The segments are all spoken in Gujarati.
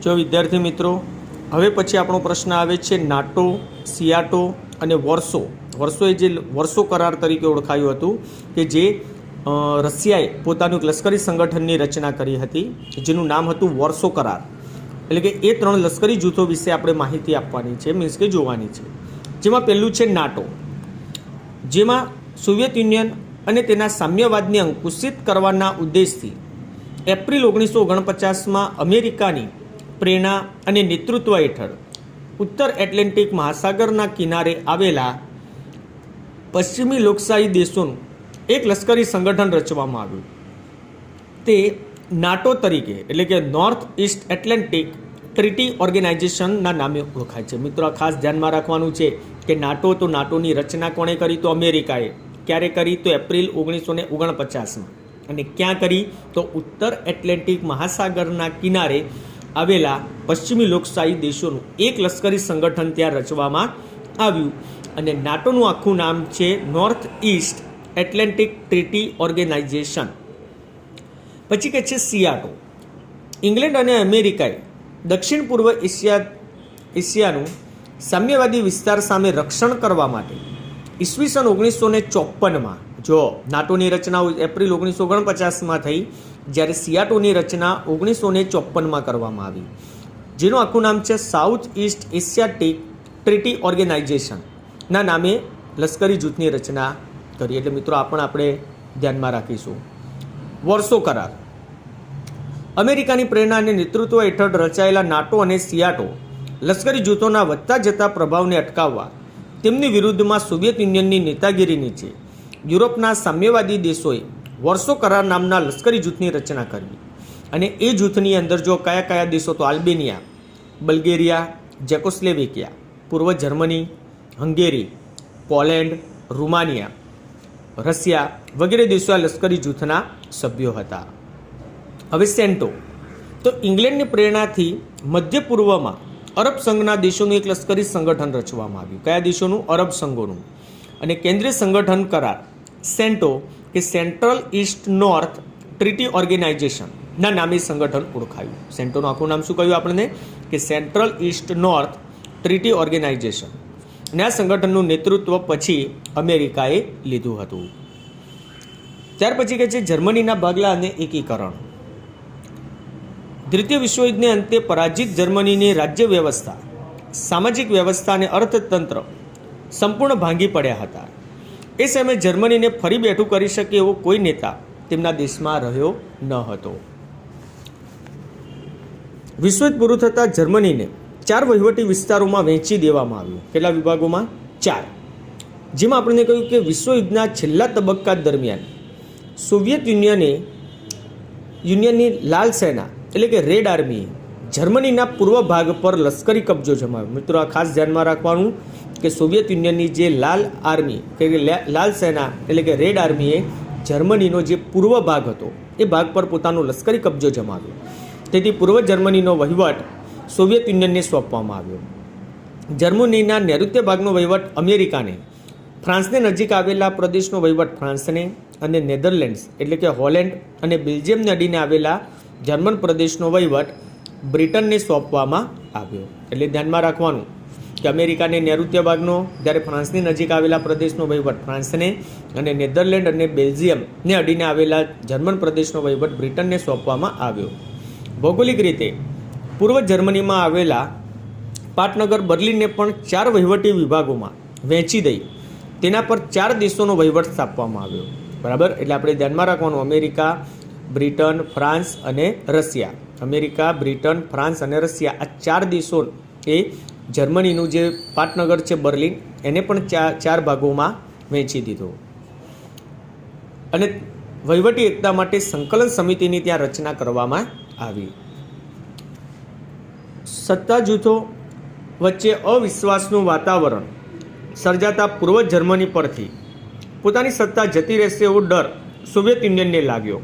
જો વિદ્યાર્થી મિત્રો, હવે પછી આપણો પ્રશ્ન આવે છે નાટો, સિયાટો અને વોર્સો. વોર્સોએ જે વોર્સો કરાર તરીકે ઓળખાયું હતું કે જે રશિયાએ પોતાનું એક લશ્કરી સંગઠનની રચના કરી હતી, જેનું નામ હતું વોર્સો કરાર. એટલે કે એ 3 લશ્કરી જૂથો વિશે આપણે માહિતી આપવાની છે, મીન્સ કે જોવાની છે. જેમાં પહેલું છે નાટો, જેમાં સોવિયત યુનિયન અને તેના સામ્યવાદને અંકુશિત કરવાના ઉદ્દેશથી એપ્રિલ 1949માં અમેરિકાની પ્રેરણા અને નેતૃત્વ હેઠળ ઉત્તર એટલાન્ટિક મહાસાગરના કિનારે આવેલા પશ્ચિમી લોકશાહી દેશોનું એક લશ્કરી સંગઠન રચવામાં આવ્યું. તે નાટો તરીકે, એટલે કે નોર્થ ઇસ્ટ એટલાન્ટિક ટ્રીટી ઓર્ગેનાઇઝેશનના નામે ઓળખાય છે. મિત્રો, આ ખાસ ધ્યાનમાં રાખવાનું છે કે નાટોની રચના કોણે કરી? તો અમેરિકાએ. ક્યારે કરી? તો એપ્રિલ 1949માં. અને ક્યાં કરી? તો ઉત્તર એટલાન્ટિક મહાસાગરના કિનારે આવેલા પશ્ચિમી લોકશાહી દેશોનું એક લશ્કરી સંગઠન ત્યાં રચવામાં આવ્યું. અને નાટોનું આખું નામ છે north east Atlantic treaty organisation. પછી કે છે સિયાટો. ઇંગ્લેન્ડ અને અમેરિકાએ દક્ષિણ પૂર્વ એશિયાનું સામ્યવાદી વિસ્તાર સામે રક્ષણ કરવા માટે ઈસવીસન 1954માં, જો નાટોની રચના એપ્રિલ 1949માં થઈ, જ્યારે સિયાટોની રચના 1954માં કરવામાં આવી, જેનું આખું નામ છે સાઉથ ઇસ્ટ એશિયાટિક ટ્રીટી ઓર્ગેનાઇઝેશનના નામે લશ્કરી જૂથની રચના કરી. એટલે મિત્રો, આ પણ આપણે ધ્યાનમાં રાખીશું. વોર્સો કરાર. અમેરિકાની પ્રેરણા અને નેતૃત્વ હેઠળ રચાયેલા નાટો અને સિયાટો લશ્કરી જૂથોના વધતા જતા પ્રભાવને અટકાવવા તેમની વિરુદ્ધમાં સોવિયત યુનિયનની નેતાગીરી નીચે યુરોપના સામ્યવાદી દેશોએ વોર્સો કરાર નામના લશ્કરી જૂથની રચના કરી. અને એ જૂથની અંદર જો કયા કયા દેશો? તો આલ્બેનિયા, બલ્ગેરિયા, જેકોસ્લોવેકિયા, પૂર્વ જર્મની, હંગેરી, પોલેન્ડ, રૂમાનિયા, રશિયા વગેરે દેશો આ લશ્કરી જૂથના સભ્યો હતા. હવે સેન્ટો. તો ઇંગ્લેન્ડની પ્રેરણાથી મધ્ય પૂર્વમાં અરબ સંઘના દેશોનું એક લશ્કરી સંગઠન રચવામાં આવ્યું. કયા દેશોનું? અરબ સંઘોનું. અને કેન્દ્રીય સંગઠન કરાર સેન્ટો કે સેન્ટ્રલ ઇસ્ટ નોર્થ ટ્રીટી ઓર્ગેનાઇઝેશનના નામે સંગઠન ઓળખાયું. સેન્ટોનું આખું નામ શું કહ્યું આપણને? કે central east north treaty organisation. અને આ સંગઠનનું નેતૃત્વ પછી અમેરિકાએ લીધું હતું. ત્યાર પછી કહે છે જર્મનીના ભાગલા અને એકીકરણ. દ્વિતીય વિશ્વયુદ્ધને અંતે પરાજિત જર્મનીની રાજ્ય વ્યવસ્થા, સામાજિક વ્યવસ્થા અને અર્થતંત્ર સંપૂર્ણ ભાંગી પડ્યા હતા. એ સમયે જર્મનીને ફરી બેઠું કરી શકે એવો કોઈ નેતા તેમના દેશમાં રહ્યો ન હતો. વિશ્વયુદ્ધ પૂરું થતાં જર્મનીને 4 વહીવટી વિસ્તારોમાં વહેંચી દેવામાં આવ્યું. કેટલા વિભાગોમાં? 4. જેમાં આપણને કહ્યું કે વિશ્વયુદ્ધના છેલ્લા તબક્કા દરમિયાન સોવિયત યુનિયનની લાલ સેના એટલે કે રેડ આર્મીએ જર્મનીના પૂર્વ ભાગ પર લશ્કરી કબજો જમાવ્યો. મિત્રો, આ ખાસ ધ્યાનમાં રાખવાનું કે સોવિયત યુનિયનની જે લાલ આર્મી કે લાલ સેના એટલે કે રેડ આર્મીએ જર્મનીનો જે પૂર્વ ભાગ હતો એ ભાગ પર પોતાનો લશ્કરી કબજો જમાવ્યો. તેથી પૂર્વ જર્મનીનો વહીવટ સોવિયત યુનિયનને સોંપવામાં આવ્યો. જર્મનીના નૈઋત્ય ભાગનો વહીવટ અમેરિકાને, ફ્રાન્સને નજીક આવેલા પ્રદેશનો વહીવટ ફ્રાન્સને અને નેધરલેન્ડ્સ એટલે કે હોલેન્ડ અને બેલ્જિયમને અડીને આવેલા જર્મન પ્રદેશનો વહીવટ બ્રિટનને સોંપવામાં આવ્યો. એટલે ધ્યાનમાં રાખવાનું કે અમેરિકાને નૈઋત્ય ભાગનો, જ્યારે ફ્રાન્સની નજીક આવેલા પ્રદેશનો વહીવટ ફ્રાન્સને અને નેધરલેન્ડ અને બેલ્જિયમને અડીને આવેલા જર્મન પ્રદેશનો વહીવટ બ્રિટનને સોંપવામાં આવ્યો. ભૌગોલિક રીતે પૂર્વ જર્મનીમાં આવેલા પાટનગર બર્લિનને પણ 4 વહીવટી વિભાગોમાં વહેંચી દઈ તેના પર 4 દેશોનો વહીવટ સ્થાપવામાં આવ્યો. બરાબર? એટલે આપણે ધ્યાનમાં રાખવાનું અમેરિકા, બ્રિટન, ફ્રાન્સ અને રશિયા. અમેરિકા, બ્રિટન, ફ્રાન્સ અને રશિયા આ 4 દેશો એ જર્મનીનું જે પાટનગર છે બર્લિન એને પણ 4 ભાગોમાં વહેંચી દીધો. અને વહીવટી એકતા માટે સંકલન સમિતિની ત્યાં રચના કરવામાં આવી. સત્તા જૂથો વચ્ચે અવિશ્વાસનું વાતાવરણ સર્જાતા પૂર્વ જર્મની પરથી પોતાની સત્તા જતી રહેશે એવો ડર સોવિયત યુનિયનને લાગ્યો.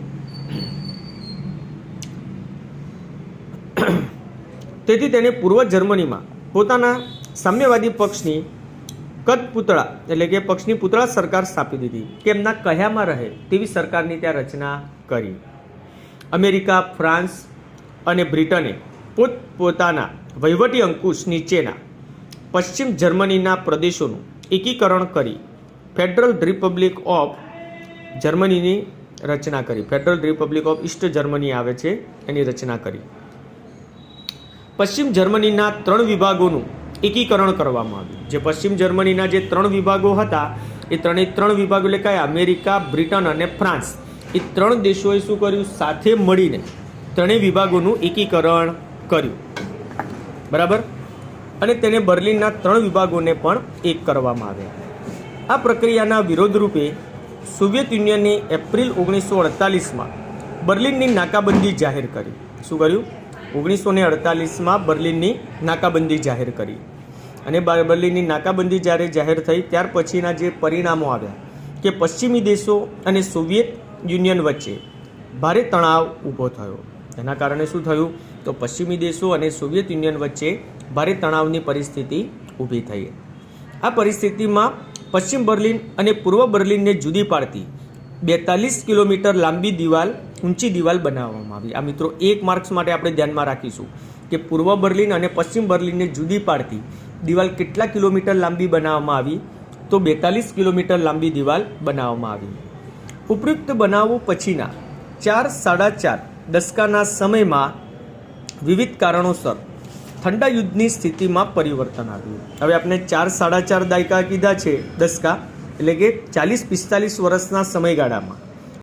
તેથી તેને પૂર્વ જર્મનીમાં પોતાના સામ્યવાદી પક્ષની કઠપૂતળા એટલે કે પક્ષની પૂતળા સરકાર સ્થાપી દીધી કે એમના કહ્યામાં રહે તેવી સરકારની ત્યાં રચના કરી. અમેરિકા, ફ્રાન્સ અને બ્રિટને પોતપોતાના વહીવટી અંકુશ નીચેના પશ્ચિમ જર્મનીના પ્રદેશોનું એકીકરણ કરી ફેડરલ રિપબ્લિક ઓફ જર્મનીની રચના કરી. Federal Republic of East Germany આવે છે એની રચના કરી. પશ્ચિમ જર્મનીના 3 વિભાગોનું એકીકરણ કરવામાં આવ્યું. જે પશ્ચિમ જર્મનીના જે 3 વિભાગો હતા એ 3 વિભાગો એટલે કયા? અમેરિકા, બ્રિટન અને ફ્રાન્સ. એ 3 દેશોએ શું કર્યું? સાથે મળીને 3 વિભાગોનું એકીકરણ કર્યું. બરાબર. અને તેને બર્લિનના 3 વિભાગોને પણ એક કરવામાં આવ્યા. આ પ્રક્રિયાના વિરોધરૂપે સોવિયત યુનિયને એપ્રિલ 1948માં બર્લિનની નાકાબંધી જાહેર કરી. શું કર્યું? 1948માં બર્લિનની નાકાબંધી જાહેર કરી. અને બર્લિનની નાકાબંધી જ્યારે જાહેર થઈ ત્યાર પછીના જે પરિણામો આવ્યા કે પશ્ચિમી દેશો અને સોવિયત યુનિયન વચ્ચે ભારે તણાવ ઊભો થયો. એના કારણે શું થયું? તો પશ્ચિમી દેશો અને સોવિયત યુનિયન વચ્ચે ભારે તણાવની પરિસ્થિતિ ઊભી થઈ. આ પરિસ્થિતિમાં પશ્ચિમ બર્લિન અને પૂર્વ બર્લિનને જુદી પાડતી 42 કિલોમીટર લાંબી ઊંચી દિવાલ બનાવવામાં આવી. આ મિત્રો 1 માર્ક્સ માટે આપણે ધ્યાનમાં રાખીશું કે પૂર્વ બર્લિન અને પશ્ચિમ બર્લિનને જુદી પાડતી દિવાલ કેટલા કિલોમીટર લાંબી બનાવવામાં આવી? તો 42 કિલોમીટર લાંબી દિવાલ બનાવવામાં આવી. ઉપયુક્ત બનાવો પછીના 4-4.5 દશકાના સમયમાં વિવિધ કારણોસર ઠંડા યુદ્ધની સ્થિતિમાં પરિવર્તન આવ્યું. હવે આપણે 4-4.5 દાયકા કીધા છે, દશકા એટલે કે 40-45 વર્ષના સમયગાળામાં